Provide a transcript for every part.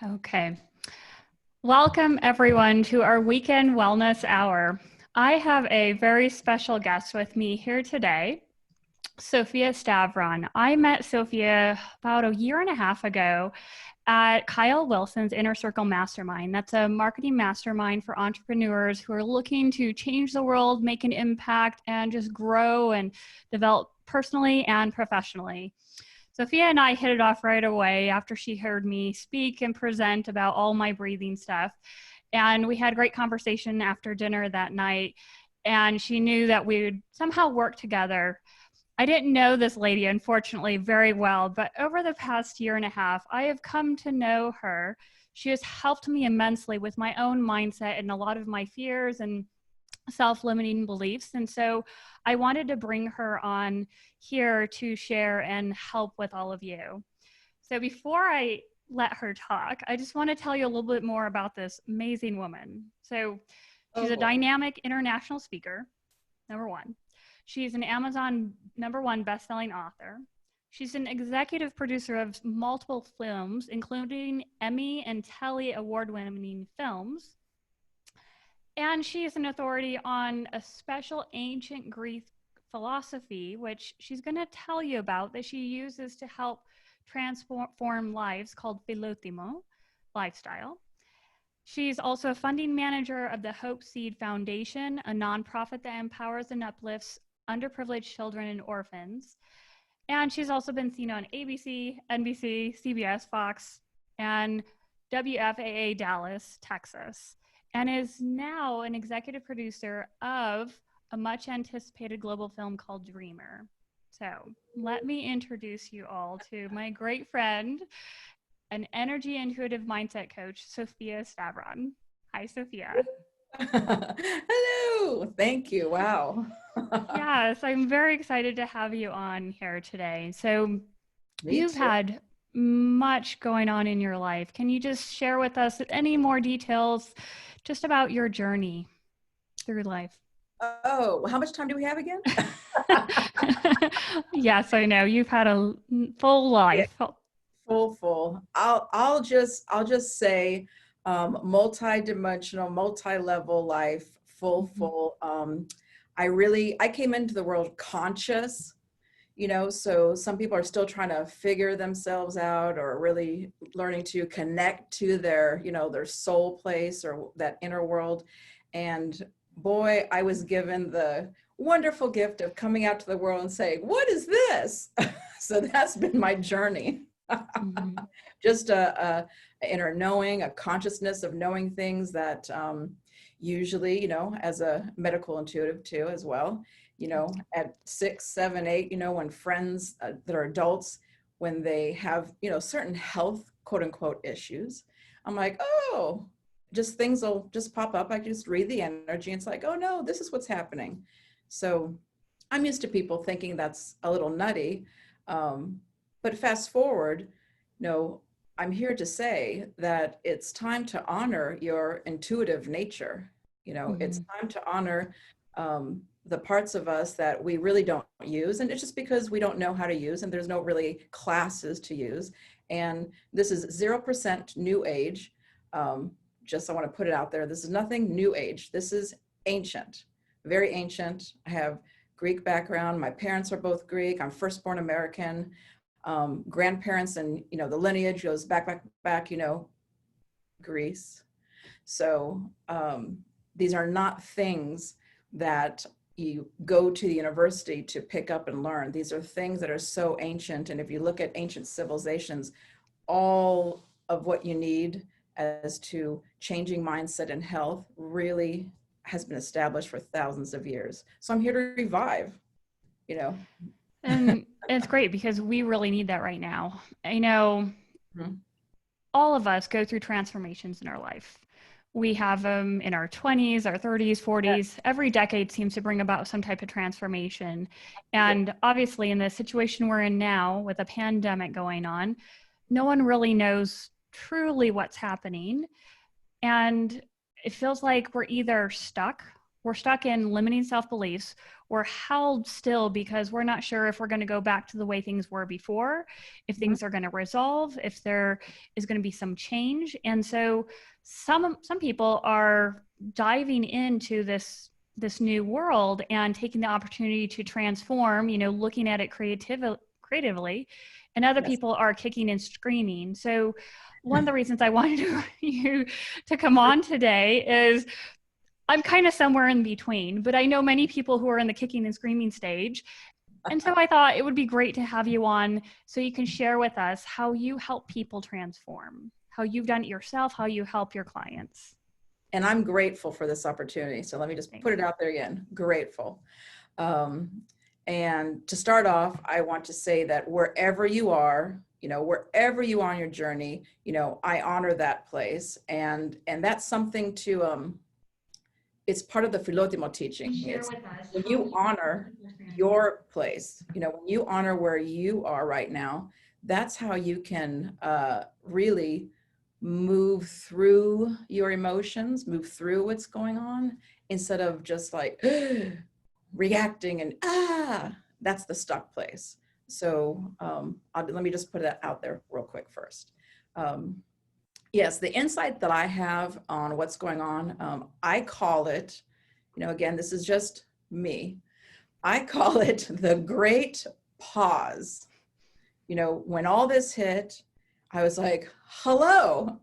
Okay. Welcome, everyone, to our weekend wellness hour. I have a very special guest with me here today, Sophia Stavron. I met Sophia about a year and a half ago at Kyle Wilson's Inner Circle Mastermind. That's a marketing mastermind for entrepreneurs who are looking to change the world, make an impact, and just grow and develop personally and professionally. Sophia and I hit it off right away after she heard me speak and present about all my breathing stuff. And we had a great conversation after dinner that night. And she knew that we would somehow work together. I didn't know this lady, unfortunately, very well, but over the past year and a half, I have come to know her. She has helped me immensely with my own mindset and a lot of my fears and self-limiting beliefs. And so I wanted to bring her on here to share and help with all of you. So before I let her talk, I just want to tell you a little bit more about this amazing woman. So she's a dynamic international speaker, number one. She's an Amazon #1 best-selling author. She's an executive producer of multiple films, including Emmy and Telly award-winning films. And she is an authority on a special ancient Greek philosophy, which she's going to tell you about, that she uses to help transform lives, called Philothimo lifestyle. She's also a funding manager of the Hope Seed Foundation, a nonprofit that empowers and uplifts underprivileged children and orphans. And she's also been seen on ABC, NBC, CBS, Fox, and WFAA Dallas, Texas, and is now an executive producer of a much anticipated global film called Dreamer. So let me introduce you all to my great friend, an energy intuitive mindset coach, Sophia Stavron. Hi, Sophia. Hello. Thank you. Wow. Yes, I'm very excited to have you on here today. So you've had much going on in your life. Can you just share with us any more details just about your journey through life? Oh, how much time do we have again? Yes, I know you've had a full life. Yeah, full. I'll just say multi-dimensional, multi-level life, full. I came into the world conscious, so some people are still trying to figure themselves out or really learning to connect to their, their soul place or that inner world. And boy, I was given the wonderful gift of coming out to the world and saying, what is this? So that's been my journey. Just a inner knowing, a consciousness of knowing things that usually, as a medical intuitive too, as well, at 6, 7, 8, when friends that are adults, when they have, certain health, quote unquote, issues, I'm like, oh, just things will just pop up. I just read the energy. And it's like, oh no, this is what's happening. So I'm used to people thinking that's a little nutty. But fast forward, I'm here to say that it's time to honor your intuitive nature. It's time to honor the parts of us that we really don't use. And it's just because we don't know how to use, and there's no really classes to use. And this is 0% new age. Just I want to put it out there. This is nothing new age. This is ancient, very ancient. I have Greek background. My parents are both Greek. I'm firstborn American. Grandparents, and the lineage goes back, Greece. So these are not things that you go to the university to pick up and learn. These are things that are so ancient. And if you look at ancient civilizations, all of what you need as to changing mindset and health really has been established for thousands of years. So I'm here to revive, And it's great because we really need that right now. I know all of us go through transformations in our life. We have them in our 20s, our 30s, 40s. Every decade seems to bring about some type of transformation. And obviously in the situation we're in now with a pandemic going on, no one really knows truly what's happening. And it feels like we're either stuck we're stuck in limiting self-beliefs. We're held still because we're not sure if we're going to go back to the way things were before, if things are going to resolve, if there is going to be some change. And so some people are diving into this new world and taking the opportunity to transform, looking at it creatively, and other people are kicking and screaming. So one of the reasons I wanted you to come on today is I'm kind of somewhere in between, but I know many people who are in the kicking and screaming stage. And so I thought it would be great to have you on so you can share with us how you help people transform, how you've done it yourself, how you help your clients. And I'm grateful for this opportunity. So let me just put it out there again, grateful. And to start off, I want to say that wherever you are on your journey, I honor that place. And that's something to, it's part of the Philotimo teaching. It's when you honor your place, when you honor where you are right now, that's how you can really move through your emotions, move through what's going on, instead of just like reacting and that's the stuck place. So let me just put that out there real quick first. Yes, the insight that I have on what's going on, I call it, again, this is just me. I call it the great pause. When all this hit, I was like, hello,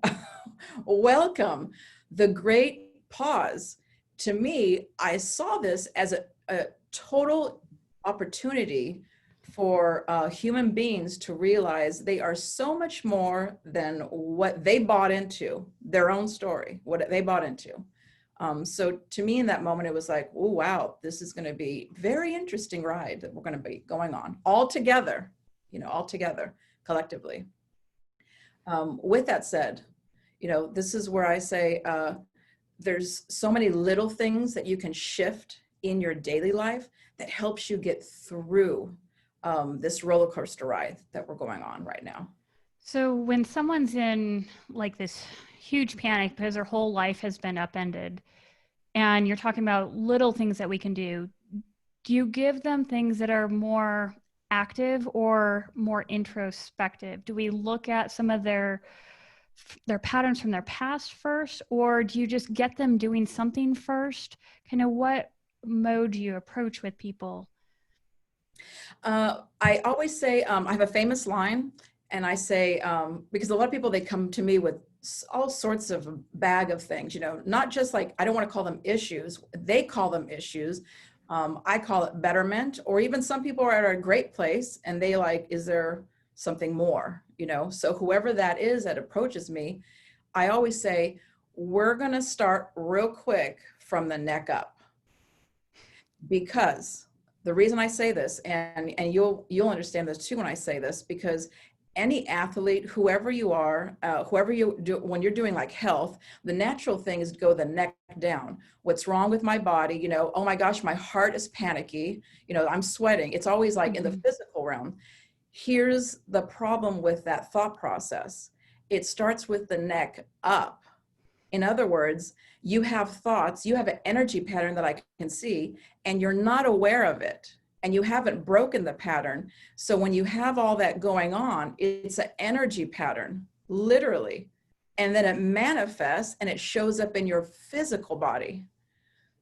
welcome, the great pause. To me, I saw this as a total opportunity for human beings to realize they are so much more than what they bought into, their own story, what they bought into. So to me in that moment, it was like, oh, wow, this is going to be a very interesting ride that we're going to be going on all together, collectively. With that said, this is where I say there's so many little things that you can shift in your daily life that helps you get through this roller coaster ride that we're going on right now. So when someone's in like this huge panic because their whole life has been upended, and you're talking about little things that we can do you give them things that are more active or more introspective? Do we look at some of their patterns from their past first, or do you just get them doing something first? Kind of what mode do you approach with people? I always say, I have a famous line, and I say, because a lot of people, they come to me with all sorts of bag of things, not just like, I don't want to call them issues. They call them issues. I call it betterment, or even some people are at a great place and they like, is there something more, So whoever that is that approaches me, I always say, we're going to start real quick from the neck up. Because the reason I say this, and you'll understand this too when I say this, because any athlete, whoever you are, whoever you do, when you're doing like health, the natural thing is to go the neck down. What's wrong with my body? Oh my gosh, my heart is panicky. I'm sweating. It's always like in the physical realm. Here's the problem with that thought process. It starts with the neck up. In other words, you have thoughts, you have an energy pattern that I can see, and you're not aware of it. And you haven't broken the pattern. So when you have all that going on, it's an energy pattern, literally. And then it manifests and it shows up in your physical body.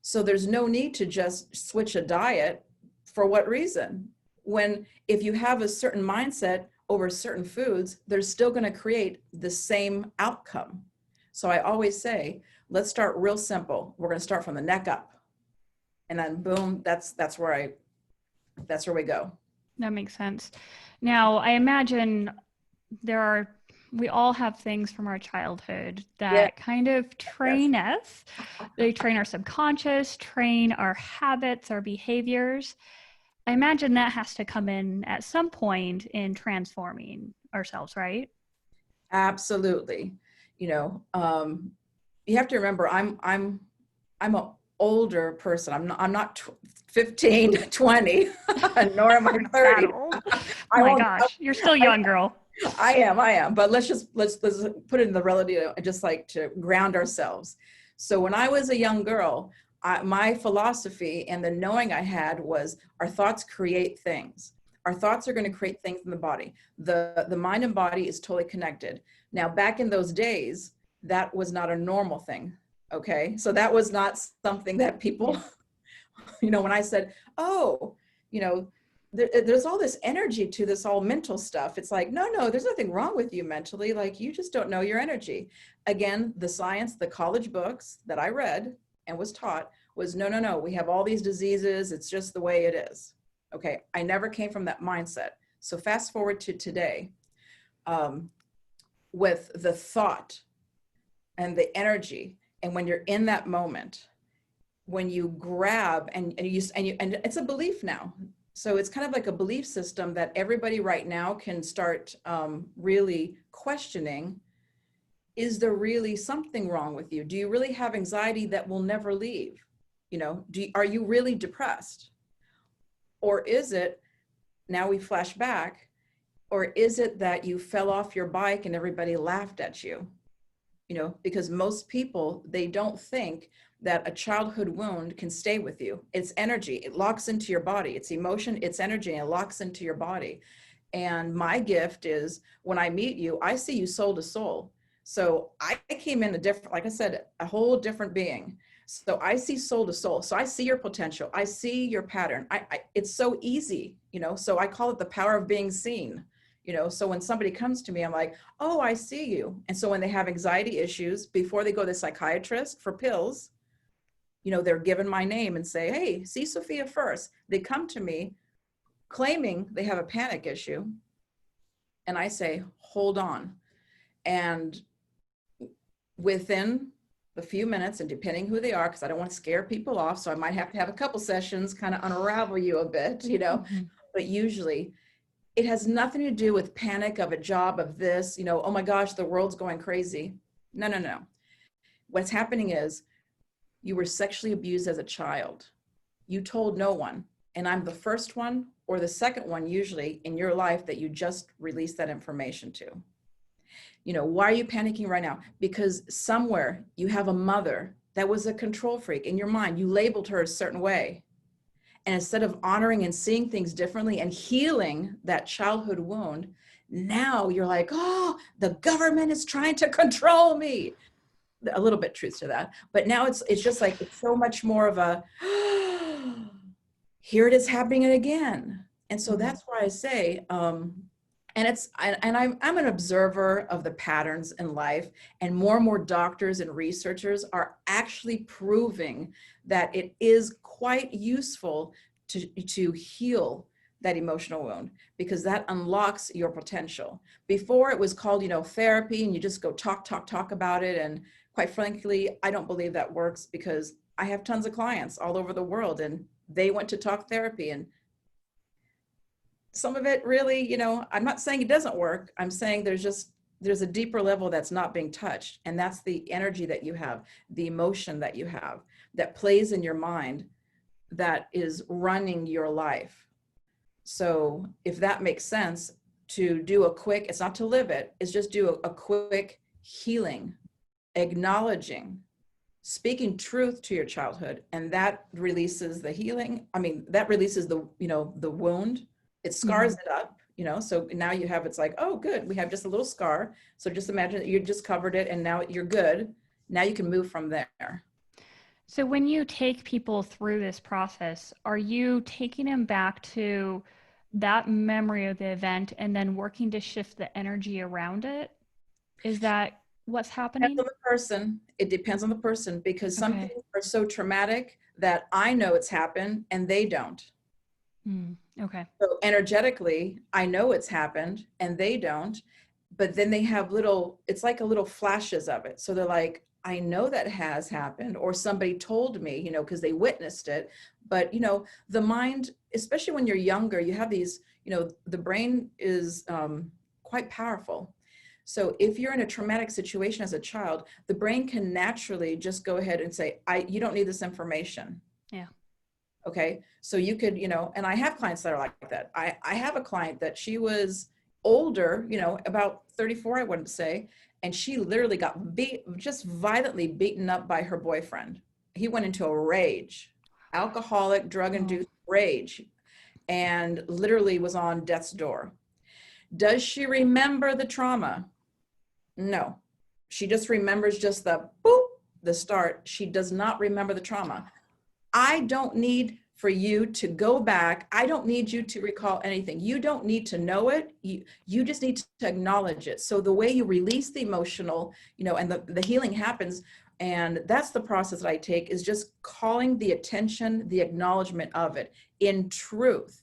So there's no need to just switch a diet. For what reason? When if you have a certain mindset over certain foods, they're still going to create the same outcome. So I always say, let's start real simple. We're going to start from the neck up. And then boom, that's where we go. That makes sense. Now, I imagine we all have things from our childhood that kind of train us. They train our subconscious, train our habits, our behaviors. I imagine that has to come in at some point in transforming ourselves, right? Absolutely. You have to remember, I'm an older person. I'm not 15 to 20, nor am I 30. Oh my gosh, you're still young, girl. I am. But let's put it in the relative, just like to ground ourselves. So when I was a young girl, my philosophy and the knowing I had was our thoughts create things. Our thoughts are going to create things in the body. The mind and body is totally connected. Now, back in those days, that was not a normal thing. Okay. So that was not something that people, when I said, oh, you know, there's all this energy to this all mental stuff. It's like, no, there's nothing wrong with you mentally. Like, you just don't know your energy. Again, the science, the college books that I read and was taught was, no, we have all these diseases. It's just the way it is. Okay. I never came from that mindset. So fast forward to today, with the thought and the energy. And when you're in that moment, when you grab and it's a belief now. So it's kind of like a belief system that everybody right now can start really questioning. Is there really something wrong with you? Do you really have anxiety that will never leave? Are you really depressed? Or is it, now we flash back, or is it that you fell off your bike and everybody laughed at you? Because most people, they don't think that a childhood wound can stay with you. It's energy. It locks into your body. It's emotion, it's energy, and it locks into your body. And my gift is when I meet you, I see you soul to soul. So I came in a different, like I said, a whole different being. So I see soul to soul. So I see your potential. I see your pattern. It's so easy, so I call it the power of being seen. So when somebody comes to me, I'm like, oh, I see you. And so when they have anxiety issues, before they go to the psychiatrist for pills, they're given my name and say, hey, see Sophia first. They come to me claiming they have a panic issue. And I say, hold on. And within a few minutes, and depending who they are, because I don't want to scare people off, so I might have to have a couple sessions, kind of unravel you a bit, Mm-hmm. but usually it has nothing to do with panic of a job of this, oh my gosh, the world's going crazy. No. What's happening is you were sexually abused as a child. You told no one. And I'm the first one or the second one usually in your life that you just released that information to. Why are you panicking right now? Because somewhere you have a mother that was a control freak in your mind. You labeled her a certain way. And instead of honoring and seeing things differently and healing that childhood wound, now you're like, oh, the government is trying to control me. A little bit truth to that. But now it's just like, it's so much more of a, here it is happening again. And so that's why I say, and I'm an observer of the patterns in life, and more doctors and researchers are actually proving that it is quite useful to heal that emotional wound, because that unlocks your potential. Before it was called, therapy, and you just go talk about it. And quite frankly, I don't believe that works, because I have tons of clients all over the world and they went to talk therapy, and some of it really, I'm not saying it doesn't work. I'm saying there's a deeper level that's not being touched. And that's the energy that you have, the emotion that you have that plays in your mind, that is running your life. So if that makes sense, to do a quick, it's not to live it, it's just do a quick healing, acknowledging, speaking truth to your childhood. And that releases the healing. That releases the wound. It scars it up, so now you have, it's like, oh, good, we have just a little scar. So just imagine that you just covered it and now you're good. Now you can move from there. So when you take people through this process, are you taking them back to that memory of the event and then working to shift the energy around it? Is that what's happening? It depends on the person, because some things are so traumatic that I know it's happened and they don't. Okay. So energetically, I know it's happened and they don't, but then they have it's like a little flashes of it. So they're like, I know that has happened, or somebody told me, because they witnessed it. But, the mind, especially when you're younger, you have these, the brain is quite powerful. So if you're in a traumatic situation as a child, the brain can naturally just go ahead and say, you don't need this information. Yeah. Okay. So you could, and I have clients that are like that. I have a client that she was older, about 34, I wouldn't say. And she literally got just violently beaten up by her boyfriend. he went into a rage, alcoholic, drug-induced rage, and literally was on death's door. Does she remember the trauma? No. She just remembers just the boop, the start. She does not remember the trauma. I don't need for you to go back. I don't need you to recall anything. You don't need to know it. You just need to acknowledge it. So the way you release the emotional, and the healing happens, and that's the process that I take, is just calling the attention, the acknowledgement of it in truth.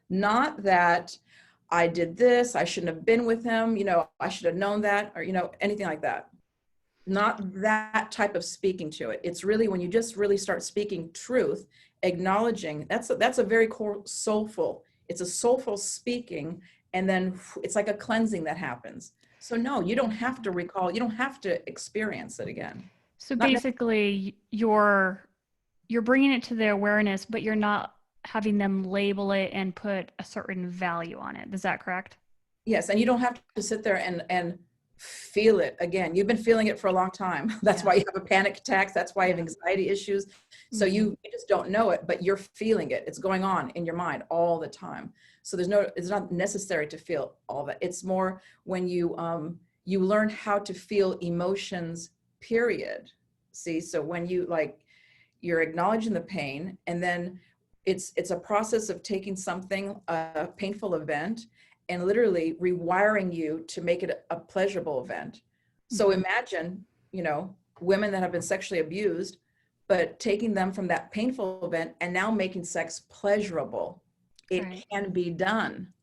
Not that I did this, I shouldn't have been with him, I should have known that, or, anything like that. Not that type of speaking to it. It's really when you just really start speaking truth, acknowledging, that's a very core soulful, it's a soulful speaking, and then it's like a cleansing that happens. So no, you don't have to recall, you don't have to experience it again. So basically you're bringing it to their awareness, but you're not having them label it and put a certain value on it. Is that correct? Yes. And you don't have to sit there and feel it again. You've been feeling it for a long time. That's why you have a panic attacks. That's why you have anxiety issues. So you just don't know it, but you're feeling it. It's going on in your mind all the time. So it's not necessary to feel all that. It's more when you learn how to feel emotions, period. See, so when you're acknowledging the pain, and then it's a process of taking something, a painful event, and literally rewiring you to make it a pleasurable event. So imagine, women that have been sexually abused, but taking them from that painful event and now making sex pleasurable. It can be done,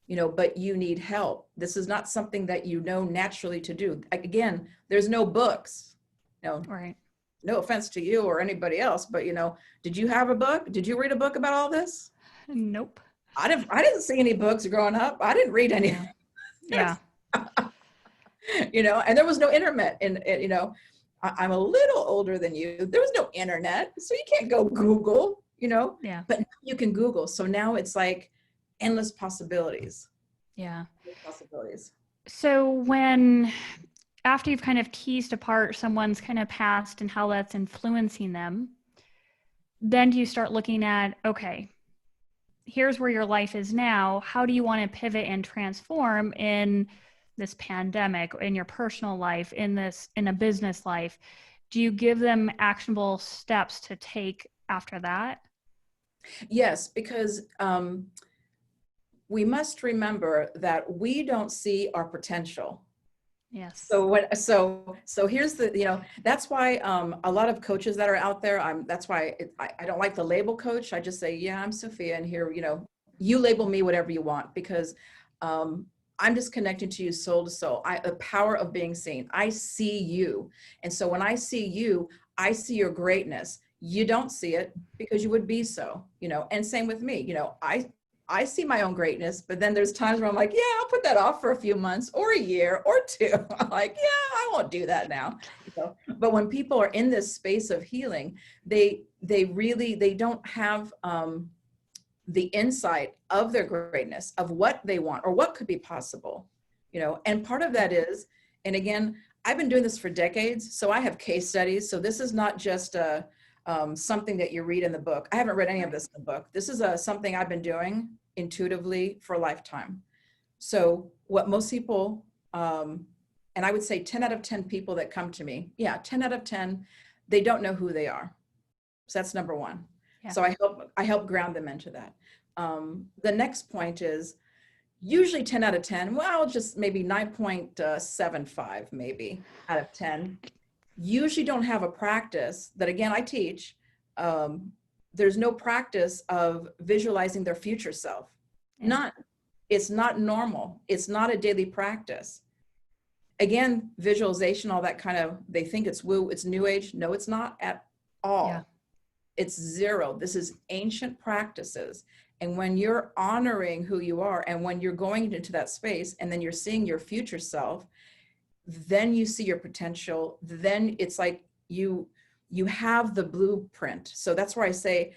but you need help. This is not something that naturally to do. Again, there's no books. No offense to you or anybody else, but did you have a book? Did you read a book about all this? Nope. I didn't see any books growing up. I didn't read anything. Yeah. And there was no internet. And I'm a little older than you. There was no internet, so you can't go Google. But now you can Google. So now it's like endless possibilities. Yeah. Possibilities. So after you've kind of teased apart someone's kind of past and how that's influencing them, then do you start looking at, okay, here's where your life is now. How do you want to pivot and transform in this pandemic, in your personal life, in a business life? Do you give them actionable steps to take after that? Yes, because we must remember that we don't see our potential. Yes. So here's that's why a lot of coaches that are out there, that's why I don't like the label coach. I just say, yeah, I'm Sophia, and here, you label me whatever you want, because I'm just connecting to you soul to soul. The power of being seen. I see you. And so when I see you, I see your greatness. You don't see it because you would be so, and same with me, I see my own greatness, but then there's times where I'm like, yeah, I'll put that off for a few months or a year or two. I'm like, yeah, I won't do that now. But when people are in this space of healing, they don't have the insight of their greatness, of what they want or what could be possible, and part of that is, and again, I've been doing this for decades, so I have case studies. So this is not just something that you read in the book. I haven't read any of this in the book. This is something I've been doing intuitively for a lifetime. So what most people, and I would say 10 out of 10 people that come to me, 10 out of 10, they don't know who they are. So that's number one. Yeah. So I help ground them into that. The next point is usually 10 out of 10, well, just maybe 9.75 maybe out of 10. Usually don't have a practice that, again, I teach. There's no practice of visualizing their future self. Yeah. It's not normal. It's not a daily practice. Again, visualization, all that kind of, they think it's woo, it's new age. No, it's not at all. Yeah. It's zero. This is ancient practices. And when you're honoring who you are, and when you're going into that space, and then you're seeing your future self, then you see your potential. Then it's like you have the blueprint. So that's where I say,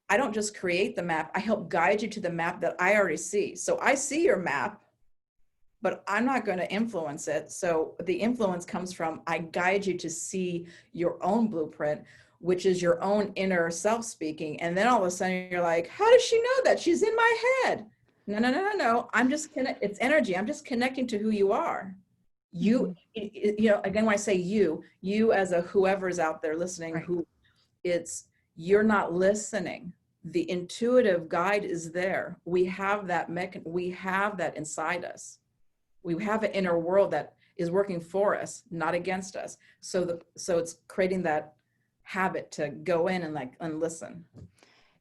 I don't just create the map. I help guide you to the map that I already see. So I see your map. but I'm not going to influence it. So the influence comes from, I guide you to see your own blueprint, which is your own inner self speaking. And then all of a sudden you're like, how does she know that? She's in my head. No, no, no, no, no. I'm just it's energy. I'm just connecting to who you are. You, you know, again, when I say you as a whoever's out there listening, Right. who it's, you're not listening. The intuitive guide is there. We have that we have that inside us. We have an inner world that is working for us, not against us. So it's creating that habit to go in and listen.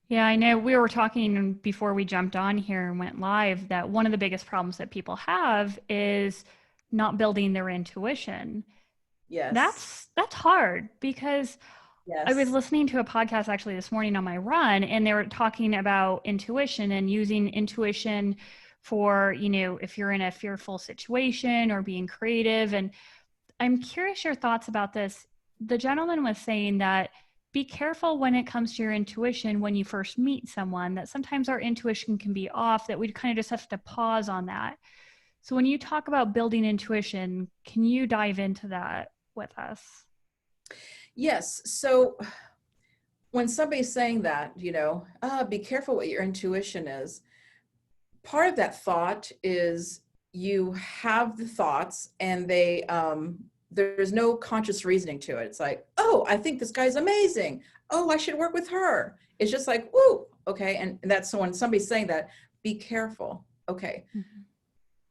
Yeah, I know we were talking before we jumped on here and went live that one of the biggest problems that people have is not building their intuition. Yes. That's hard because I was Yes. listening to a podcast actually this morning on my run, and they were talking about intuition and using intuition for, you know, if you're in a fearful situation or being creative. And I'm curious your thoughts about this. The gentleman was saying that be careful when it comes to your intuition when you first meet someone, that sometimes our intuition can be off, that we kind of just have to pause on that. So when you talk about building intuition, can you dive into that with us? Yes. So when somebody's saying that, be careful what your intuition is, part of that thought is you have the thoughts and there's no conscious reasoning to it. It's like, oh, I think this guy's amazing. Oh, I should work with her. It's just like, woo, okay. And that's, so when somebody's saying that, be careful. Okay. Mm-hmm.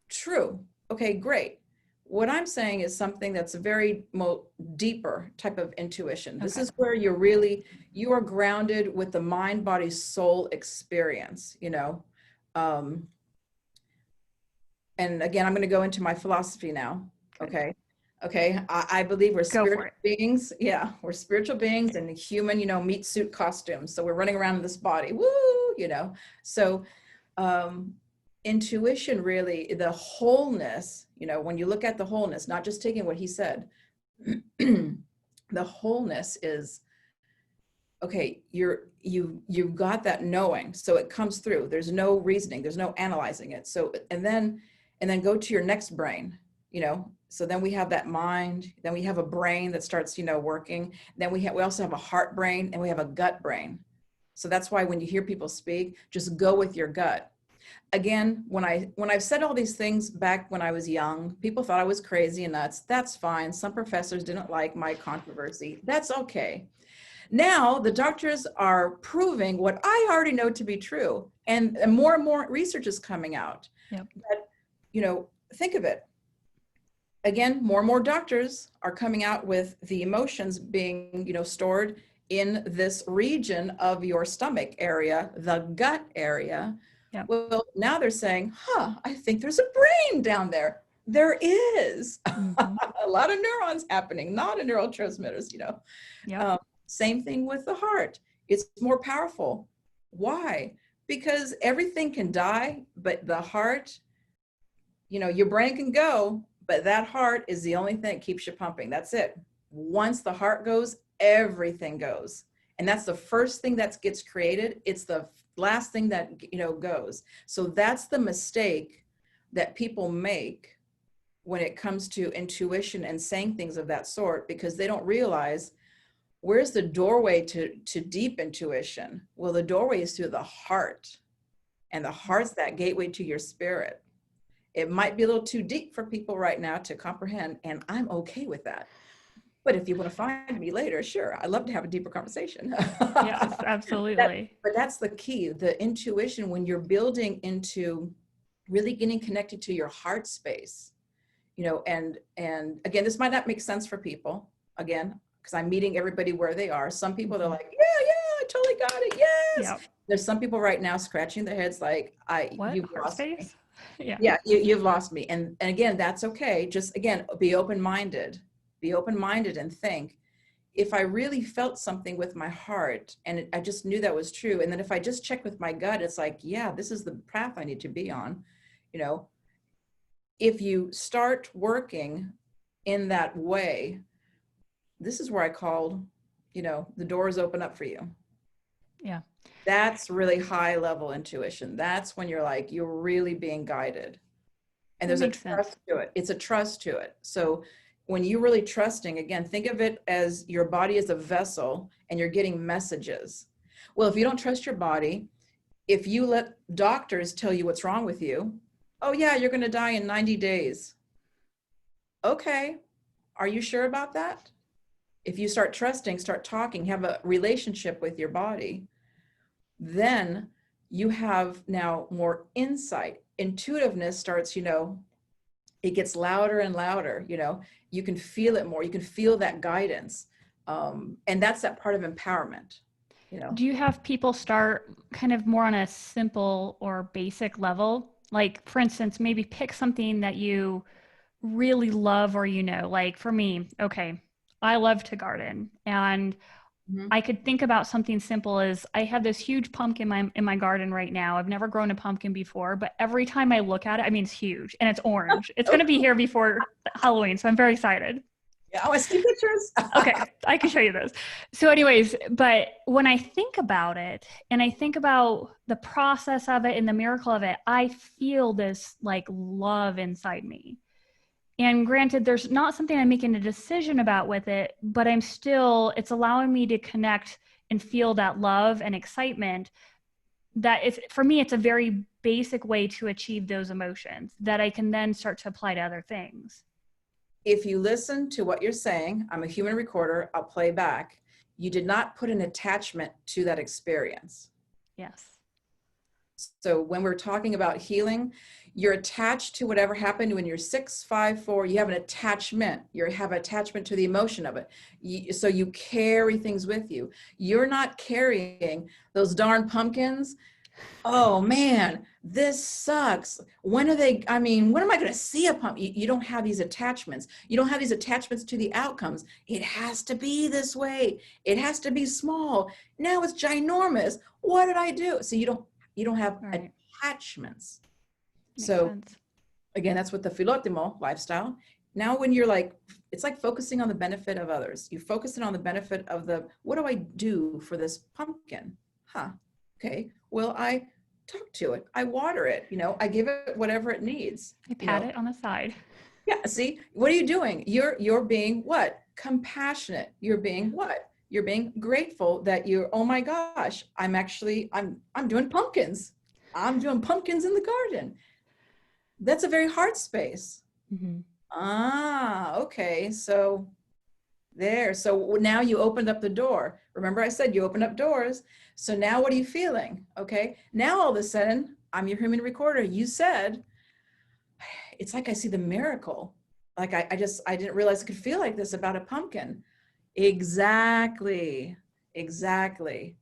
True. Okay, great. What I'm saying is something that's a very deeper type of intuition. This is where you are grounded with the mind, body, soul experience, Um, and again, I'm going to go into my philosophy now. Okay. Okay. I believe we're spiritual beings. Yeah. We're spiritual beings and human, meat suit costumes. So we're running around in this body. Woo, So, intuition, really, the wholeness, when you look at the wholeness, not just taking what he said, the wholeness is, okay, you've got that knowing. So it comes through. There's no reasoning. There's no analyzing it. So, and then go to your next brain, so then we have that mind, then we have a brain that starts, working. Then we also have a heart brain and we have a gut brain. So that's why when you hear people speak, just go with your gut. Again, when I've said all these things back when I was young, people thought I was crazy and nuts. That's fine. Some professors didn't like my controversy. That's okay. Now the doctors are proving what I already know to be true. And more research is coming out. Yep. But, think of it. Again, more and more doctors are coming out with the emotions being, stored in this region of your stomach area, the gut area. Yep. Well, now they're saying, I think there's a brain down there. There is a lot of neurons happening, not in neurotransmitters, Yep. Same thing with the heart. It's more powerful. Why? Because everything can die, but the heart, your brain can go, but that heart is the only thing that keeps you pumping. That's it. Once the heart goes, everything goes. And that's the first thing that gets created. It's the last thing that, goes. So that's the mistake that people make when it comes to intuition and saying things of that sort, because they don't realize where's the doorway to deep intuition. Well, the doorway is through the heart, and the heart's that gateway to your spirit. It might be a little too deep for people right now to comprehend, and I'm okay with that. But if you want to find me later, sure, I'd love to have a deeper conversation. Yes, absolutely. But that's the key, the intuition, when you're building into really getting connected to your heart space, and again, this might not make sense for people, again, because I'm meeting everybody where they are. Some people, they're like, yeah, I totally got it. Yes. Yep. There's some people right now scratching their heads like, you've lost me. Yeah, you've lost me. And again, that's okay. Just, again, be open-minded and think, if I really felt something with my heart and I just knew that was true. And then if I just check with my gut, it's like, yeah, this is the path I need to be on. If you start working in that way, this is where I called, the doors open up for you. Yeah. That's really high level intuition. That's when you're like, you're really being guided. And That there's a makes trust sense. to it. It's a trust to it. So when you're really trusting, again, think of it as your body is a vessel and you're getting messages. Well, if you don't trust your body, if you let doctors tell you what's wrong with you, oh yeah, you're going to die in 90 days. Okay. Are you sure about that? If you start trusting, start talking, have a relationship with your body, then you have now more insight. Intuitiveness starts, it gets louder and louder, you can feel it more. You can feel that guidance. And that's that part of empowerment, Do you have people start kind of more on a simple or basic level? Like, for instance, maybe pick something that you really love or like for me, okay, I love to garden and Mhm. I could think about something simple as I have this huge pumpkin in my garden right now. I've never grown a pumpkin before, but every time I look at it, I mean, it's huge and it's orange. It's going to be Okay. here before Halloween, so I'm very excited. Yeah, I want to see pictures. Okay, I can show you those. So, anyways, but when I think about it and I think about the process of it and the miracle of it, I feel this like love inside me. And granted, there's not something I'm making a decision about with it, but it's allowing me to connect and feel that love and excitement. That is, for me, it's a very basic way to achieve those emotions that I can then start to apply to other things. If you listen to what you're saying, I'm a human recorder, I'll play back. You did not put an attachment to that experience. Yes. So when we're talking about healing, you're attached to whatever happened when you're 6, 5, 4. You have an attachment. You have attachment to the emotion of it. So you carry things with you. You're not carrying those darn pumpkins. Oh man, this sucks. When are they? I mean, when am I going to see a pump? You don't have these attachments. You don't have these attachments to the outcomes. It has to be this way. It has to be small. Now it's ginormous. What did I do? So you don't have All right. attachments. Makes So sense. again, that's what the philotimo lifestyle. Now, when you're like, it's like focusing on the benefit of others. You focus it on the benefit of what do I do for this pumpkin? Huh. Okay. Well, I talk to it. I water it. I give it whatever it needs. I pat it on the side. Yeah. See, what are you doing? You're being what? Compassionate. You're being what? You're being grateful that oh my gosh, I'm doing pumpkins. I'm doing pumpkins in the garden. That's a very hard space. Mm-hmm. Okay. So there. So now you opened up the door. Remember I said you opened up doors. So now what are you feeling? Okay. Now all of a sudden, I'm your human recorder. You said, it's like I see the miracle. Like I didn't realize it could feel like this about a pumpkin. Exactly. Exactly.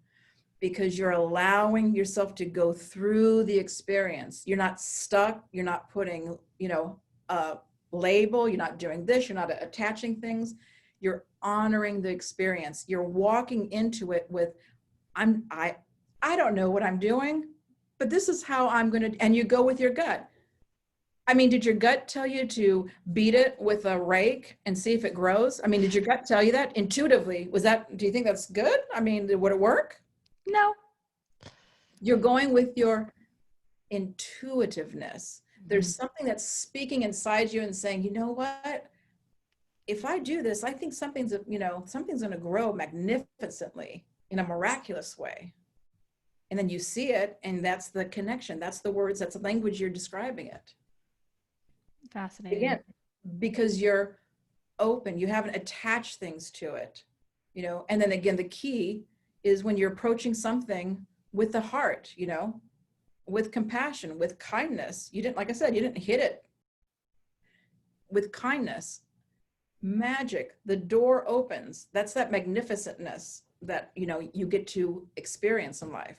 Because you're allowing yourself to go through the experience. You're not stuck. You're not putting, a label. You're not doing this. You're not attaching things. You're honoring the experience. You're walking into it with, I don't know what I'm doing, but this is how I'm going to, and you go with your gut. I mean, did your gut tell you to beat it with a rake and see if it grows? I mean, did your gut tell you that intuitively? Do you think that's good? I mean, would it work? No. You're going with your intuitiveness. Mm-hmm. There's something that's speaking inside you and saying, you know what? If I do this, I think something's going to grow magnificently in a miraculous way. And then you see it, and that's the connection. That's the words, that's the language you're describing it. Fascinating. Again, because you're open, you haven't attached things to it, and then again, the key is when you're approaching something with the heart, with compassion, with kindness. You didn't, like I said, you didn't hit it. With kindness, magic, the door opens. That's that magnificentness that, you get to experience in life.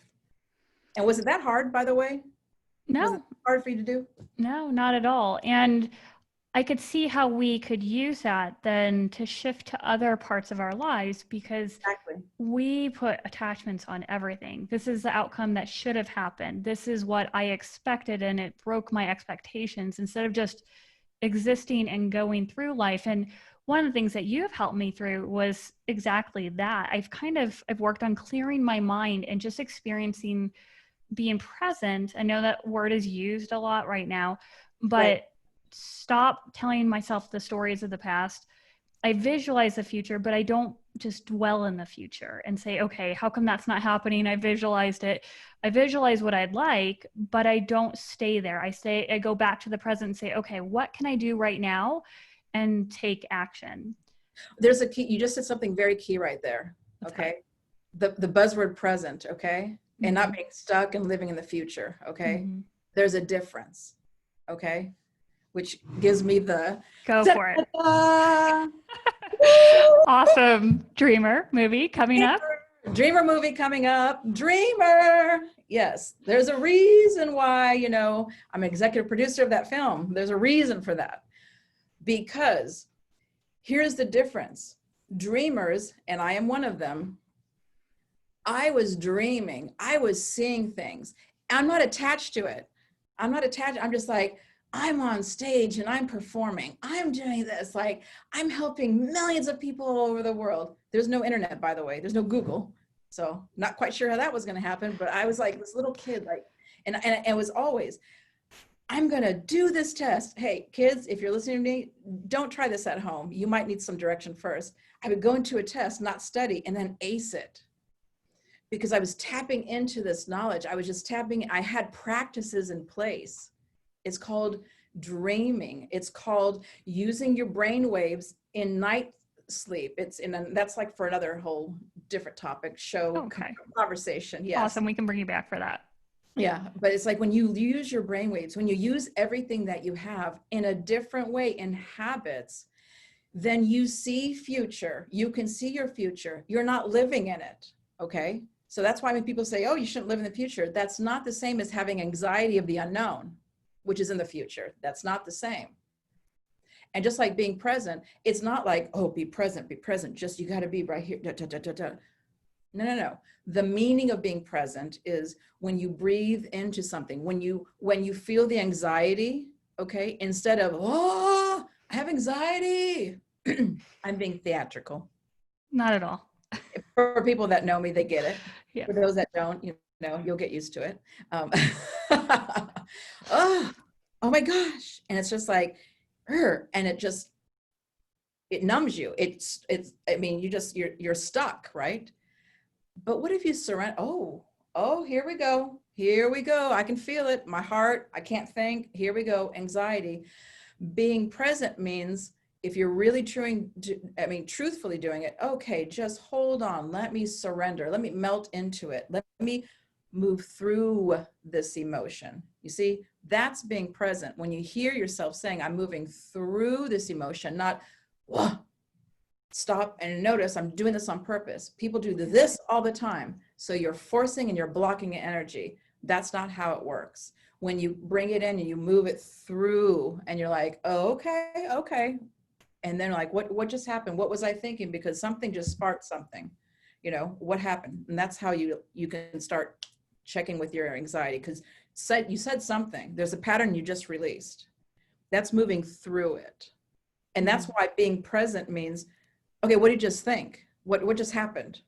And was it that hard, by the way? Was it No, hard for you to do? no, not at all. And I could see how we could use that then to shift to other parts of our lives because Exactly. we put attachments on everything. This is the outcome that should have happened. This is what I expected, and it broke my expectations instead of just existing and going through life. And one of the things that you have helped me through was exactly that. I've worked on clearing my mind and just experiencing being present. I know that word is used a lot right now, but Right. stop telling myself the stories of the past. I visualize the future, but I don't just dwell in the future and say, okay, how come that's not happening? I visualized it. I visualize what I'd like, but I don't stay there. I go back to the present and say, okay, what can I do right now, and take action. There's a key. You just said something very key right there. Okay. The buzzword present. Okay. And not being stuck and living in the future. Okay. There's a difference. Okay. Which gives me the go for it. Awesome. Dreamer movie coming up. Dreamer movie coming up. Dreamer. Yes. There's a reason why, you know, I'm an executive producer of that film. There's a reason for that. Because here's the difference. Dreamers, and I am one of them, I was dreaming. I was seeing things. I'm not attached to it. I'm not attached. I'm just like, I'm on stage and I'm performing. I'm doing this. Like, I'm helping millions of people all over the world. There's no internet, by the way. There's no Google. So not quite sure how that was going to happen, but I was like this little kid, like, and it was always, I'm going to do this test. Hey, kids, if you're listening to me, don't try this at home. You might need some direction first. I would go into a test, not study, and then ace it. Because I was tapping into this knowledge. I was just tapping. I had practices in place. It's called dreaming. It's called using your brain waves in night sleep. That's like for another whole different topic, conversation. Yes. Awesome. We can bring you back for that. Yeah. But it's like when you use your brain waves, when you use everything that you have in a different way in habits, then you see future. You can see your future. You're not living in it. Okay. So that's why when people say, oh, you shouldn't live in the future, that's not the same as having anxiety of the unknown, which is in the future. That's not the same. And just like being present, it's not like, oh, be present, just you got to be right here. No. The meaning of being present is when you breathe into something, when you feel the anxiety, okay, instead of, oh, I have anxiety. I'm being theatrical. Not at all. For people that know me, they get it. Yeah. For those that don't, you know, you'll get used to it. Oh my gosh. And it's just like, and it numbs you. I mean, you're stuck, right? But what if you surrender? Oh, here we go. I can feel it. My heart, I can't think. Here we go. Anxiety. Being present means if you're really truthfully doing it, okay, just hold on. Let me surrender. Let me melt into it. Let me move through this emotion. You see, that's being present. When you hear yourself saying, I'm moving through this emotion, not, whoa, stop and notice I'm doing this on purpose. People do this all the time. So you're forcing and you're blocking energy. That's not how it works. When you bring it in and you move it through and you're like, oh, okay. And then like, what just happened? What was I thinking? Because something just sparked something, you know, what happened? And that's how you can start checking with your anxiety. Because you said something, there's a pattern you just released. That's moving through it. And that's why being present means, okay, what did you just think? What just happened?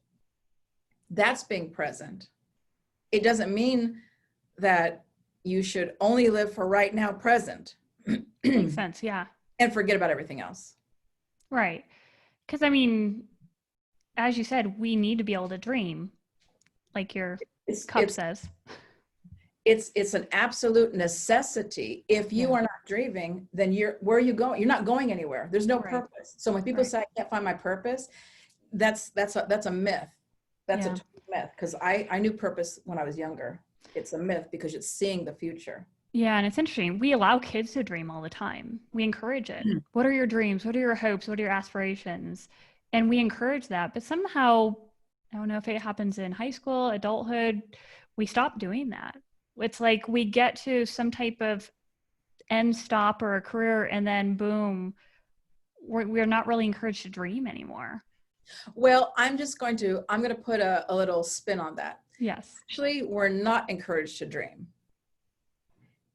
That's being present. It doesn't mean that you should only live for right now present. Makes sense, yeah. And forget about everything else. Right. Because I mean, as you said, we need to be able to dream, like your cup says. It's an absolute necessity. If you are not dreaming, then where are you going? You're not going anywhere. There's no purpose. So when people say I can't find my purpose, that's a myth. That's a total myth. Because I knew purpose when I was younger. It's a myth because it's seeing the future. Yeah, and it's interesting. We allow kids to dream all the time. We encourage it. What are your dreams? What are your hopes? What are your aspirations? And we encourage that. But somehow, I don't know if it happens in high school, adulthood, we stop doing that. It's like we get to some type of end stop or a career, and then boom, we're not really encouraged to dream anymore. Well, I'm going to put a little spin on that. Yes. Actually, we're not encouraged to dream.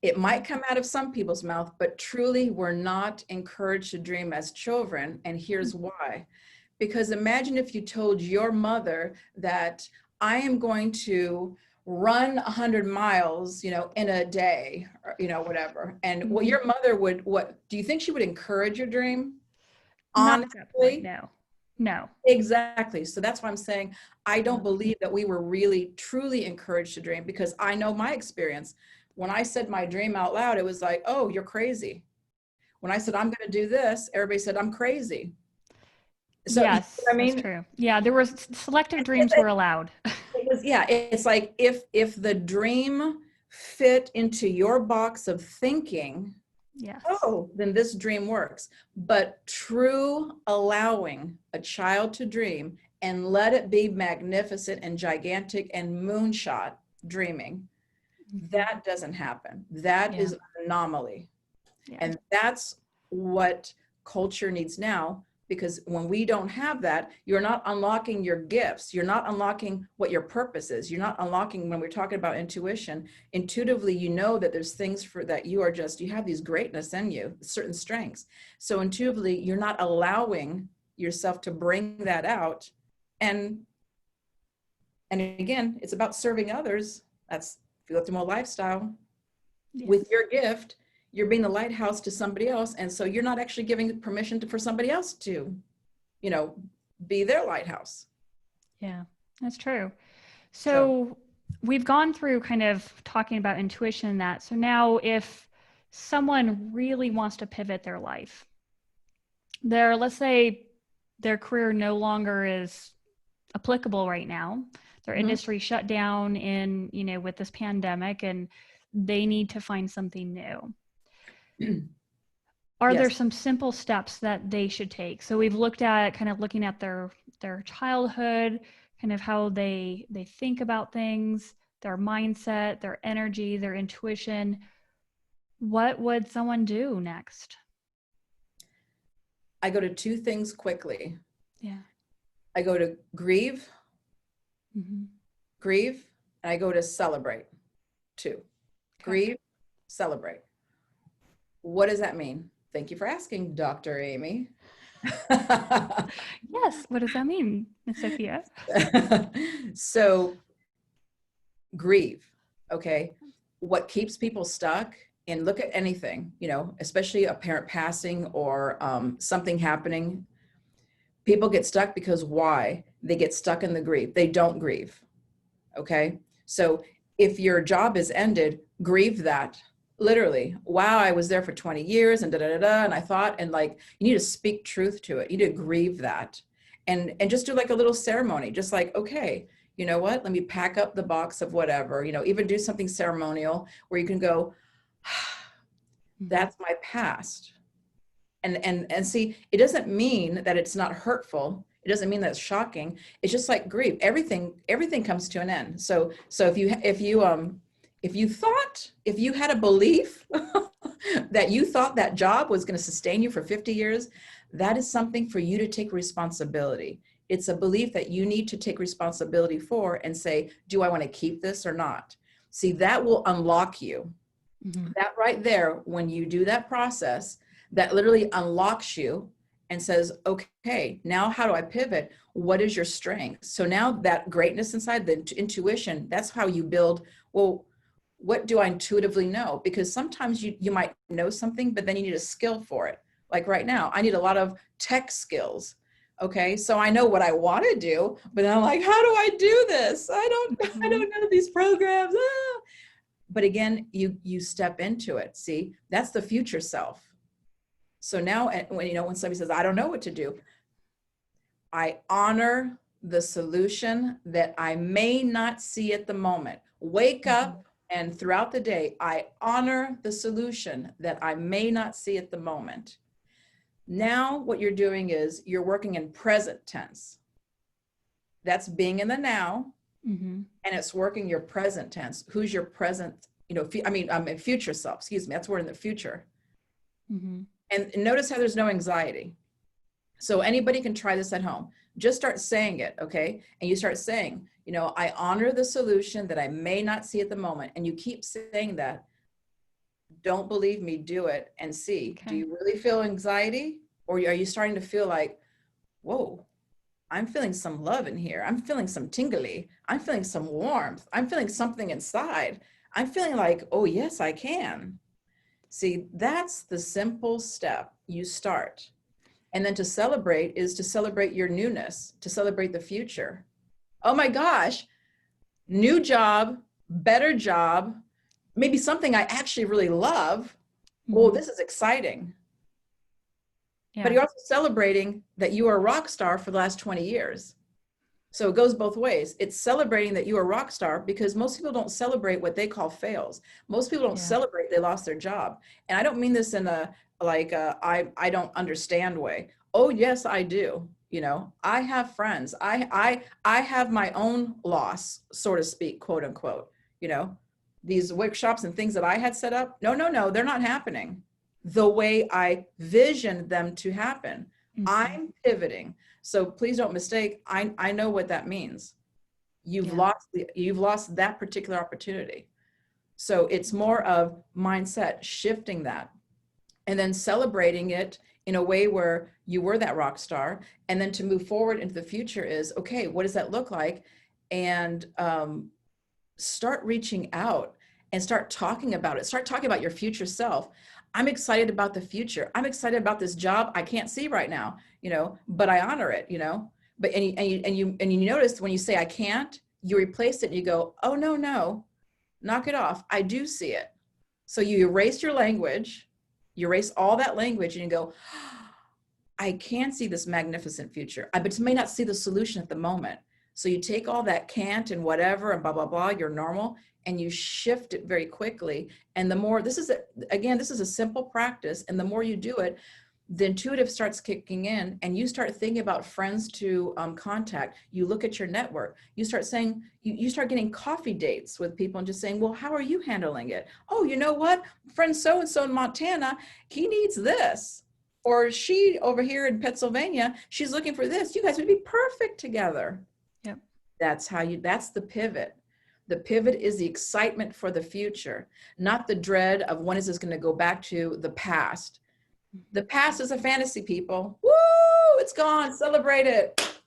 It might come out of some people's mouth, but truly we're not encouraged to dream as children. And here's why. Because imagine if you told your mother that I am going to run 100 miles, in a day, or, whatever. And what Mhm. your mother what do you think she would encourage your dream? Not at that point, Honestly? no. No. Exactly. So that's why I'm saying I don't Mhm. believe that we were really truly encouraged to dream, because I know my experience. When I said my dream out loud, it was like, oh, you're crazy. When I said I'm going to do this, everybody said I'm crazy. So you know what Yes, I that's mean? true. Yeah, there was selective dreams were allowed. It was, yeah, it's like if the dream fit into your box of thinking, Yes. oh, then this dream works. But true allowing a child to dream and let it be magnificent and gigantic and moonshot dreaming, Mhm. that doesn't happen. That Yeah. is an anomaly. Yeah. And that's what culture needs now, because when we don't have that, you're not unlocking your gifts. You're not unlocking what your purpose is. You're not unlocking, when we're talking about intuition, intuitively, you know that there's things for that you have these greatness in you, certain strengths. So intuitively, you're not allowing yourself to bring that out. And and again, it's about serving others. That's the optimal lifestyle. With Yes. your gift, you're being the lighthouse to somebody else. And so you're not actually giving permission for somebody else to, you know, be their lighthouse. Yeah, that's true. So So we've gone through kind of talking about intuition and that. So now if someone really wants to pivot their life, let's say their career no longer is applicable right now. Their mhm. industry shut down with this pandemic and they need to find something new. Are there Yes, some simple steps that they should take? So we've looked at kind of looking at their childhood, kind of how they think about things, their mindset, their energy, their intuition. What would someone do next? I go to two things quickly. Yeah. I go to Mm-hmm. grieve, and I go to celebrate. Two, Okay. grieve, celebrate. What does that mean? Thank you for asking, Dr. Amy. Yes. What does that mean, Miss Sophia? So grieve, okay? What keeps people stuck, and look at anything, especially a parent passing or something happening. People get stuck because why? They get stuck in the grief. They don't grieve, okay? So if your job is ended, grieve that. Literally, wow, I was there for 20 years and da da da da, and I thought, and like, you need to speak truth to it. You need to grieve that, and just do like a little ceremony, just like, okay, you know what? Let me pack up the box of whatever. Even do something ceremonial where you can go, Mm-hmm. that's my past. And see, it doesn't mean that it's not hurtful. It doesn't mean that it's shocking. It's just like grief. Everything comes to an end. So if you had a belief that you thought that job was going to sustain you for 50 years, that is something for you to take responsibility. It's a belief that you need to take responsibility for and say, do I want to keep this or not? See, that will unlock you. Mm-hmm. That right there, when you do that process, that literally unlocks you and says, okay, now how do I pivot? What is your strength? So now that greatness inside, the intuition, that's how you build. Well, what do I intuitively know? Because sometimes you might know something, but then you need a skill for it. Like right now, I need a lot of tech skills. Okay, so I know what I want to do, but then I'm like, how do I do this? I Mm-hmm. don't know these programs. Ah. But again, you step into it. See, that's the future self. So now when somebody says, I don't know what to do, I honor the solution that I may not see at the moment. Wake Mm-hmm. up, and throughout the day, I honor the solution that I may not see at the moment. Now what you're doing is you're working in present tense. That's being in the now, Mm-hmm. and it's working your present tense. Who's your present, future self, excuse me. That's word in the future. Mm-hmm. And notice how there's no anxiety. So anybody can try this at home. Just start saying it, okay? And you start saying, I honor the solution that I may not see at the moment. And you keep saying that. Don't believe me, do it and see. Do Okay. you really feel anxiety? Or are you starting to feel like, whoa, I'm feeling some love in here. I'm feeling some tingly. I'm feeling some warmth. I'm feeling something inside. I'm feeling like, oh, yes, I can. See, that's the simple step. You start. And then to celebrate is to celebrate your newness, to celebrate the future. Oh my gosh, new job, better job, maybe something I actually really love. Oh, Mhm. this is exciting. But Yeah. you're also celebrating that you are a rock star for the last 20 years. So it goes both ways. It's celebrating that you are a rock star because most people don't celebrate what they call fails. Most people don't Yeah. celebrate they lost their job. And I don't mean this in a like I don't understand way. Oh yes, I do. You know, I have friends. I have my own loss, so to speak, quote unquote. You know, these workshops and things that I had set up. No, no, no, they're not happening the way I visioned them to happen. Mhm. I'm pivoting. So please don't mistake. I know what that means. Yeah. You've lost that particular opportunity. So it's more of mindset, shifting that, and then celebrating it in a way where you were that rock star. And then to move forward into the future is, okay, what does that look like? And start reaching out and start talking about it. Start talking about your future self. I'm excited about the future. I'm excited about this job I can't see right now, you know, but I honor it, you know. But and you notice when you say I can't, you replace it and you go, oh no, no, knock it off. I do see it. So you erase your language, you erase all that language and you go, I can see this magnificent future. I but may not see the solution at the moment. So you take all that can't and whatever and blah, blah, blah, your normal, and you shift it very quickly. And the more, again, this is a simple practice. And the more you do it, the intuitive starts kicking in and you start thinking about friends to contact. You look at your network, you start saying, you start getting coffee dates with people and just saying, well, how are you handling it? Oh, you know what? Friend so-and-so in Montana, he needs this. Or she over here in Pennsylvania, she's looking for this. You guys would be perfect together. Yep. That's the pivot. The pivot is the excitement for the future, not the dread of when is this going to go back to the past. The past is a fantasy, people. Woo! It's gone. Celebrate it.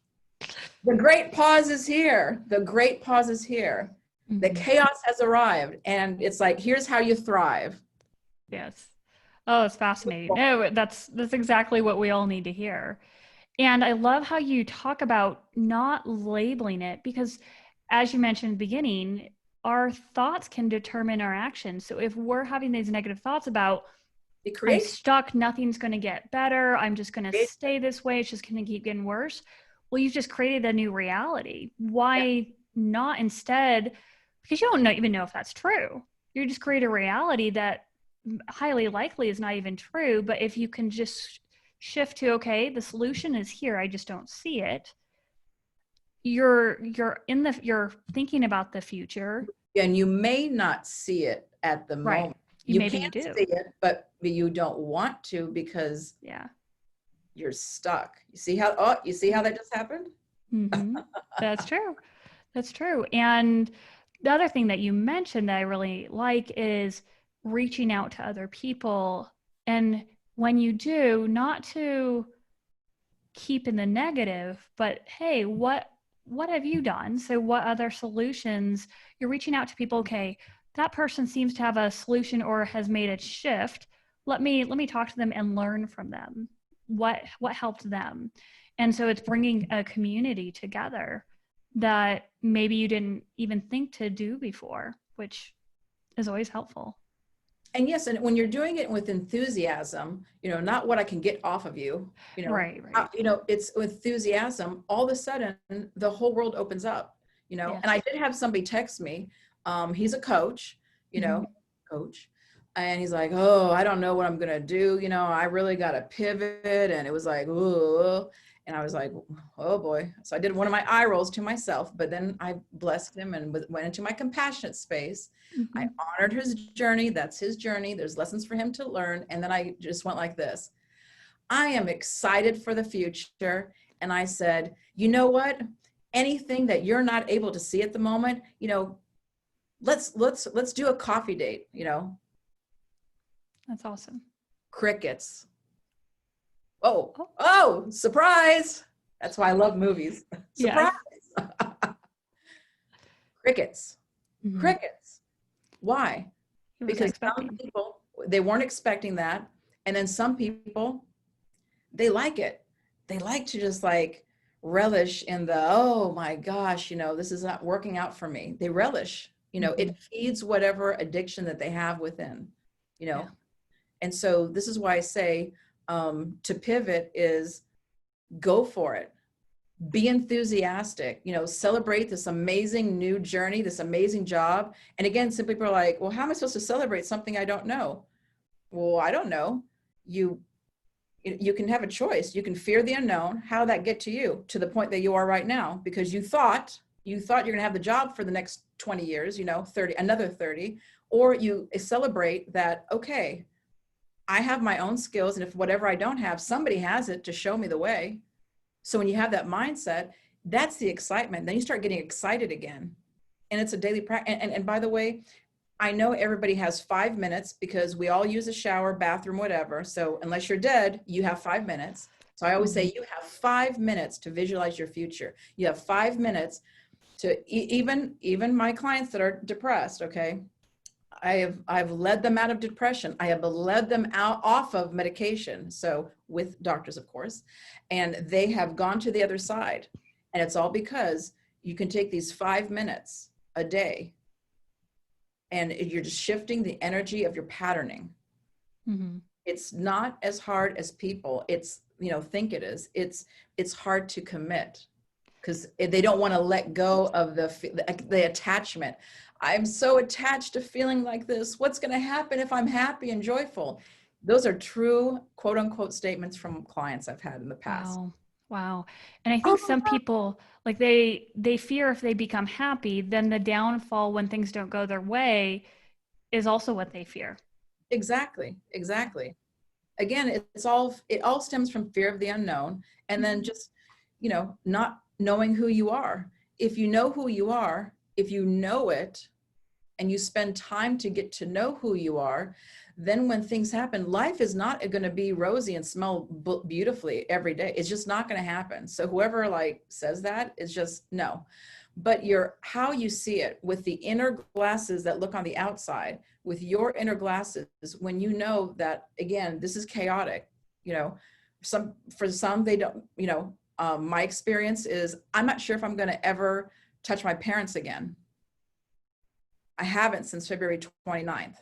The great pause is here. The great pause is here. The Mhm. chaos has arrived. And it's like, here's how you thrive. Yes. Oh, it's fascinating. No, that's exactly what we all need to hear. And I love how you talk about not labeling it because, as you mentioned in the beginning, our thoughts can determine our actions. So if we're having these negative thoughts about, It I'm creates. stuck, nothing's going to get better, I'm just going to stay this way, it's just going to keep getting worse. Well, you've just created a new reality. Yeah. Why not instead? Because you don't even know if that's true. You just create a reality that highly likely is not even true. But if you can just shift to, okay, the solution is here, I just don't see it. You're thinking about the future. And you may not see it at the Right. moment. You You maybe can you do. see it, but you don't want to because Yeah. you're stuck. You see how that just happened? Mm-hmm. That's true. That's true. And the other thing that you mentioned that I really like is reaching out to other people. And when you do, not to keep in the negative, but hey, what have you done? So what other solutions? You're reaching out to people, okay, that person seems to have a solution or has made a shift. Let me talk to them and learn from them. What helped them? And so it's bringing a community together that maybe you didn't even think to do before, which is always helpful. And yes, and when you're doing it with enthusiasm, not what I can get off of you, Right, right. it's with enthusiasm, all of a sudden the whole world opens up, and I Yes. did have somebody text me. He's a coach, you know, Mhm. coach. And he's like, oh, I don't know what I'm gonna do. I really got to pivot. And it was like, oh, and I was like, oh boy. So I did one of my eye rolls to myself, but then I blessed him and went into my compassionate space. I Mhm. honored his journey. That's his journey. There's lessons for him to learn. And then I just went like this. I am excited for the future. And I said, you know what? Anything that you're not able to see at the moment, let's do a coffee date, That's awesome. crickets. Oh, Oh, oh, surprise. That's why I love movies. Yes. Surprise. Crickets. Mhm. Crickets. Why? He wasn't Because some expecting. people, they weren't expecting that. And then some people, they like it. They like to just like relish in the, oh my gosh, this is not working out for me. They relish, Mhm. it feeds whatever addiction that they have within, you Yeah. know. And so this is why I say to pivot is go for it. Be enthusiastic, celebrate this amazing new journey, this amazing job. And again, some people are like, well, how am I supposed to celebrate something I don't know? Well, I don't know. You can have a choice. You can fear the unknown. How did that get to you to the point that you are right now? Because you thought you're going to have the job for the next 20 years, 30, another 30, or you celebrate that, okay, I have my own skills. And if whatever I don't have, somebody has it to show me the way. So when you have that mindset, that's the excitement. Then you start getting excited again. And it's a daily practice. And by the way, I know everybody has 5 minutes because we all use a shower, bathroom, whatever. So unless you're dead, you have 5 minutes. So I always say you have 5 minutes to visualize your future. You have 5 minutes to even my clients that are depressed. Okay. I've led them out of depression. I have led them out off of medication. So with doctors, of course, and they have gone to the other side. And it's all because you can take these 5 minutes a day and you're just shifting the energy of your patterning. Mhm. It's not as hard as people think it is. It's hard to commit because they don't want to let go of the attachment. I'm so attached to feeling like this. What's going to happen if I'm happy and joyful? Those are true quote unquote statements from clients I've had in the past. Wow. Wow. And I think Oh, some people like they fear if they become happy, then the downfall when things don't go their way is also what they fear. exactly. Exactly. Again, it all stems from fear of the unknown, and then Mhm. just not knowing who you are. If you know who you are, if you know it and you spend time to get to know who you are, then when things happen, life is not going to be rosy and smell beautifully every day. It's just not going to happen. So whoever like says that is just no. But how you see it with the inner glasses that look on the outside, with your inner glasses, when you know that again, this is chaotic, for some they don't, my experience is I'm not sure if I'm going to ever touch my parents again. I haven't since February 29th.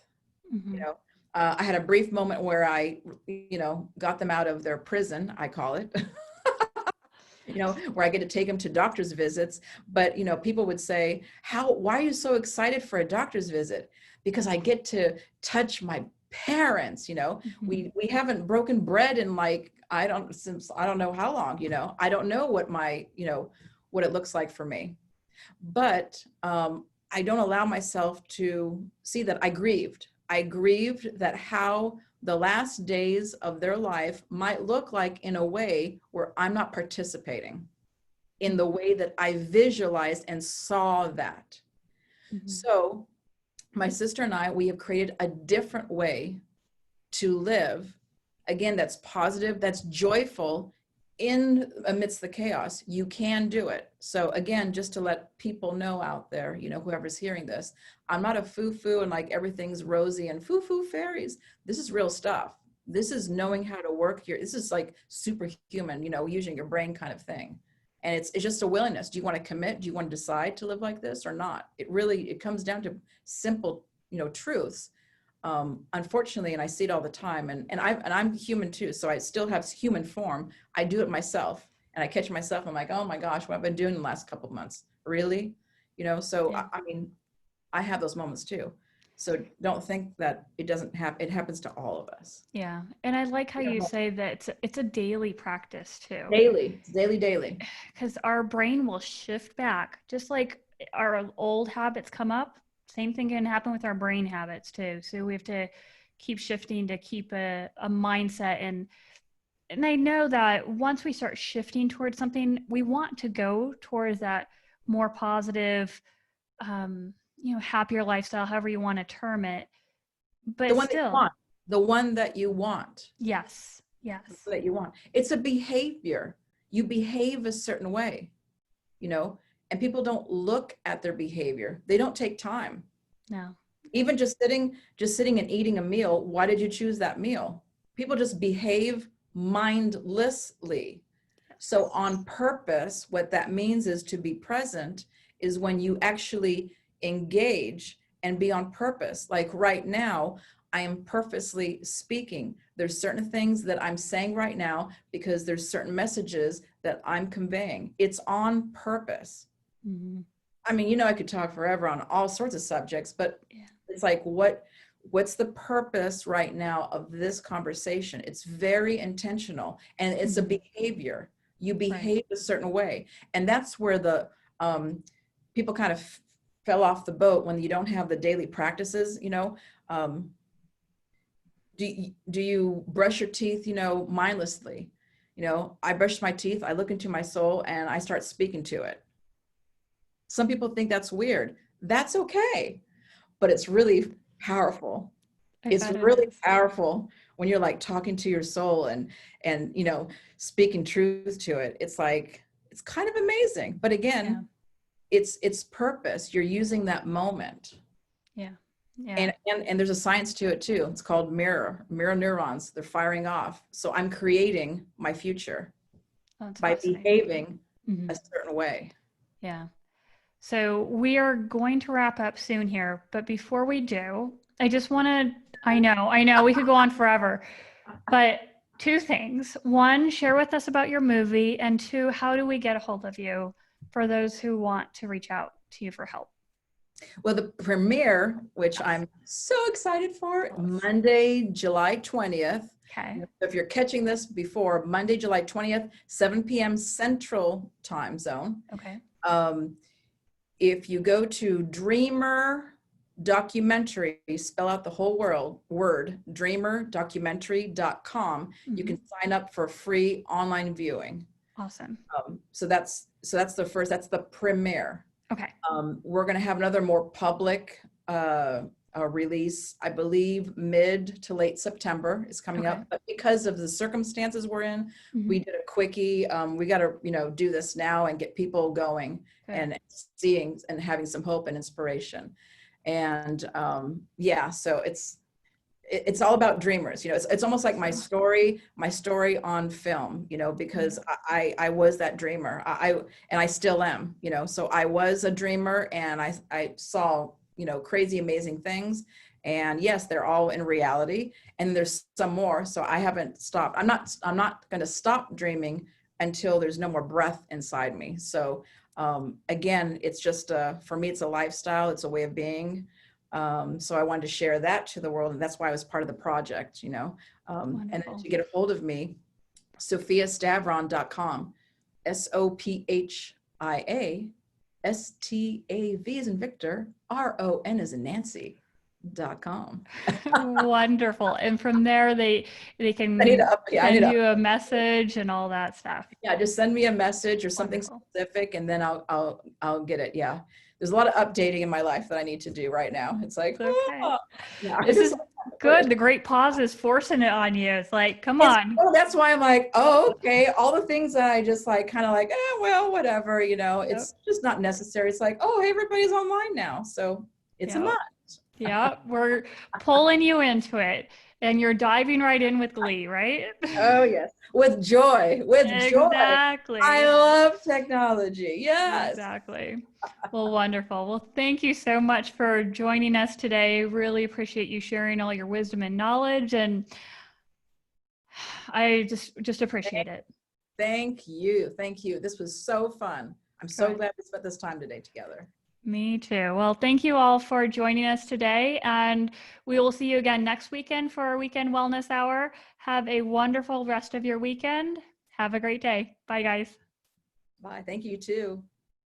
You Mhm. know, I had a brief moment where I, got them out of their prison, I call it, where I get to take them to doctor's visits. But, people would say, why are you so excited for a doctor's visit? Because I get to touch my parents, Mhm. we haven't broken bread in like, since I don't know how long, I don't know what it looks like for me. But I don't allow myself to see that I grieved. I grieved that how the last days of their life might look like in a way where I'm not participating in the way that I visualized and saw that. Mhm. So my sister and I, we have created a different way to live, again, that's positive, that's joyful in amidst the chaos. You can do it. So again, just to let people know out there, whoever's hearing this, I'm not a foo-foo and like everything's rosy and foo-foo fairies. This is real stuff. This is knowing how to work this is like superhuman, using your brain kind of thing. And it's just a willingness. Do you want to commit? Do you want to decide to live like this or not? It comes down to simple, truths. Unfortunately, and I see it all the time, and I'm human too, so I still have human form. I do it myself, and I catch myself. I'm like, oh my gosh, what I've been doing the last couple of months, really, So Yeah. I mean, I have those moments too. So don't think that it doesn't happen. It happens to all of us. Yeah. And I like how you say that it's a daily practice too. Daily, daily, daily. Because our brain will shift back, just like our old habits come up. Same thing can happen with our brain habits too. So we have to keep shifting to keep a mindset. And I know that once we start shifting towards something, we want to go towards that more positive, happier lifestyle, however you want to term it. The But one that you still, want, the one that you want. yes, yes. That you want. It's a behavior. you behave a certain way, and people don't look at their behavior. They don't take time. No. Even just sitting and eating a meal. Why did you choose that meal? People just behave mindlessly. So on purpose, what that means is to be present is when you actually engage and be on purpose. Like right now, I am purposely speaking. There's certain things that I'm saying right now because there's certain messages that I'm conveying. It's on purpose. Mm-hmm. I mean, I could talk forever on all sorts of subjects, but it's like, what's the purpose right now of this conversation? It's very intentional, and it's a behavior. You behave a certain way. And that's where the people kind of fell off the boat when you don't have the daily practices, do you brush your teeth, mindlessly? I brush my teeth, I look into my soul, and I start speaking to it. Some people think that's weird. That's okay. But it's really powerful. It's really powerful when you're like talking to your soul and speaking truth to it. It's like, it's kind of amazing. But again, it's purpose. You're using that moment. Yeah. And there's a science to it too. It's called mirror neurons. They're firing off. So I'm creating my future by behaving a certain way. Yeah. So we are going to wrap up soon here, but before we do, I just want to, I know we could go on forever, but two things. One, share with us about your movie, and two, how do we get a hold of you for those who want to reach out to you for help? Well, the premiere, which I'm so excited for, Monday, July 20th. Okay. So if you're catching this before Monday, July 20th, 7 p.m. Central Time Zone. Okay. If you go to Dreamer Documentary, spell out the whole word, dreamerdocumentary.com, you can sign up for free online viewing. Awesome. So that's the premiere. Okay. We're going to have another more public release, I believe mid to late September is coming up, but because of the circumstances we're in, we did a quickie. We got to, do this now and get people going and seeing and having some hope and inspiration. And so it's all about dreamers. It's almost like my story on film, because I was that dreamer. And I still am, so I was a dreamer, and I saw, crazy, amazing things. And yes, they're all in reality, and there's some more. So I haven't stopped. I'm not going to stop dreaming until there's no more breath inside me. So again, it's just for me, it's a lifestyle. It's a way of being. So I wanted to share that to the world, and that's why I was part of the project, and then to get a hold of me, sophiastavron.com, SOPHIASTAV as in Victor, RON as in Nancy.com. Wonderful. And from there, they can send you a message and all that stuff. Yeah, just send me a message or something specific, and then I'll get it. Yeah. There's a lot of updating in my life that I need to do right now. It's like, this is good. The great pause is forcing it on you. It's like, come on. That's why I'm like, okay. All the things that I just like, kind of like, well, whatever, it's just not necessary. It's like, hey, everybody's online now. So it's a must. Yeah. We're pulling you into it, and you're diving right in with glee, right? Oh yes. With joy, exactly. Joy. I love technology. Yes. Exactly. Well, wonderful. Well, thank you so much for joining us today. Really appreciate you sharing all your wisdom and knowledge, and I just appreciate it. Thank you. Thank you. This was so fun. I'm so glad we spent this time today together. Me too. Well, thank you all for joining us today, and we will see you again next weekend for our Weekend Wellness Hour. Have a wonderful rest of your weekend. Have a great day. Bye, guys. Bye. Thank you too.